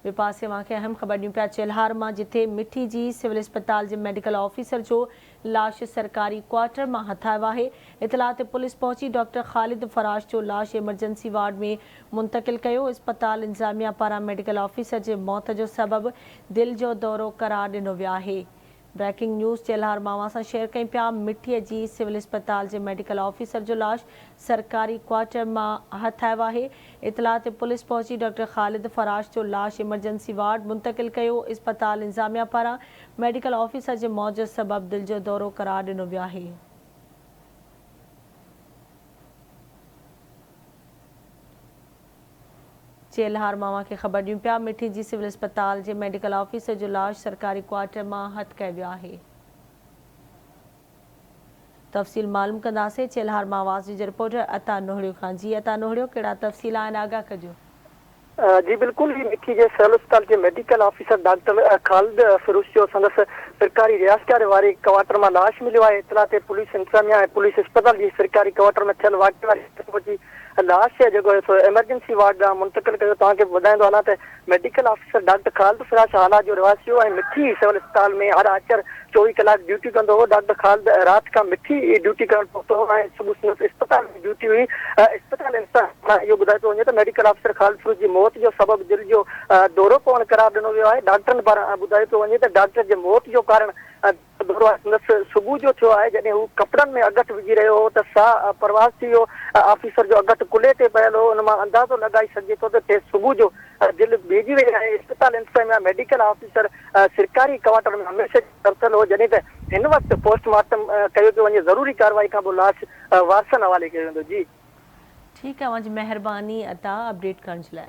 ॿिए पासे मूंखे अहम ख़बर ॾियूं पिया चेल्हार मां, जिथे मिठी जी सिविल अस्पताल जे मेडिकल ऑफिसर जो लाश सरकारी क्वार्टर मां हथायो आहे। इतला ते पुलिस पहुची डॉक्टर ख़ालिद फराश जो लाश इमरजेंसी वार्ड में मुंतक़िल कयो। अस्पताल इंतज़ामिया पारां मेडिकल ऑफिसर जे मौत जो सबबु दिलि जो दौरो करार ॾिनो वियो आहे। ब्रेकिंग न्यूज़ चेल्हार मां सां शेयर कई पिया। मिठीअ जी सिविल अस्पताल जे मेडिकल ऑफिसर जो लाश सरकारी क्वार्टर मां हथायो आहे। इतला ते पुलिस पहुची डॉक्टर ख़ालिद फराश जो लाश इमरजेंसी वार्ड मुंतक़िल कयो। अस्पताल इंतज़ामिया पारां मेडिकल ऑफिसर जे मौत जो सबबु दिलि जो दौरो करार ॾिनो वियो आहे। चेल्हार मां खे ख़बर ॾियूं पिया। मिठी जी सिविल अस्पताल जे मेडिकल ऑफिसर जो लाश सरकारी क्वार्टर मां हथ कयो वियो आहे। तफ़सील मालूम कंदासीं चेल्हार मां आवाज़ जे रिपोर्टर अता नोहड़ियो खां। जी अता नोहड़ियो, कहिड़ा तफ़सील आहिनि, आगाह कजो। जी बिल्कुल ही मिठी जे सिविल अस्पताल के medical officer doctor Khalid Firoz जो संदस सरकारी रियासत वारे क्वार्टर में लाश मिलो है। इतला ते पुलिस इंतजामिया पुलिस अस्पताल की सरकारी क्वार्टर में थियल वाक़े वारी लाश है जो एमरजेंसी वार्ड मुंतकिल कयो। तव्हांखे ॿुधाईंदो आहियां त medical officer doctor Khalid Firaz हाला जो रिवासी हो मिठी सिविल अस्पताल में हर आचर 24 कलाक ड्यूटी कंदो हो। डॉक्टर खालिद रात का मिठी ड्यूटी करण पहुतो हो ऐं सुबुह अस्पताल में ड्यूटी हुई। अस्पताल इहो ॿुधाए थो वञे त मेडिकल ऑफिसर खालिद फिरोज जी मौत जो सबबु दिलि जो दौरो पवण करार ॾिनो वियो आहे। डॉक्टरनि पारां ॿुधाए थो वञे त डॉक्टर जे मौत जो कारण दौरो सुबुह जो थियो आहे। जॾहिं हू कपिड़नि में अगट विझी रहियो हो त साह परवास थी वियो। ऑफिसर जो अगट कुल्हे ते पियल हो। उन मां अंदाज़ो लॻाए सघिजे थो त सुबुह जो दिलि भेजी वई आहे। अस्पताल इंतजामिया मेडिकल ऑफिसर सरकारी क्वार्टर में हमेशह तरतल हो। जॾहिं त हिन वक़्तु पोस्टमार्टम कयो पियो वञे। ज़रूरी कार्रवाई खां पोइ लाश वारसनि हवाले कयो वेंदो। जी ठीकु आहे, मुंहिंजी महिरबानी अता अपडेट करण जे लाइ।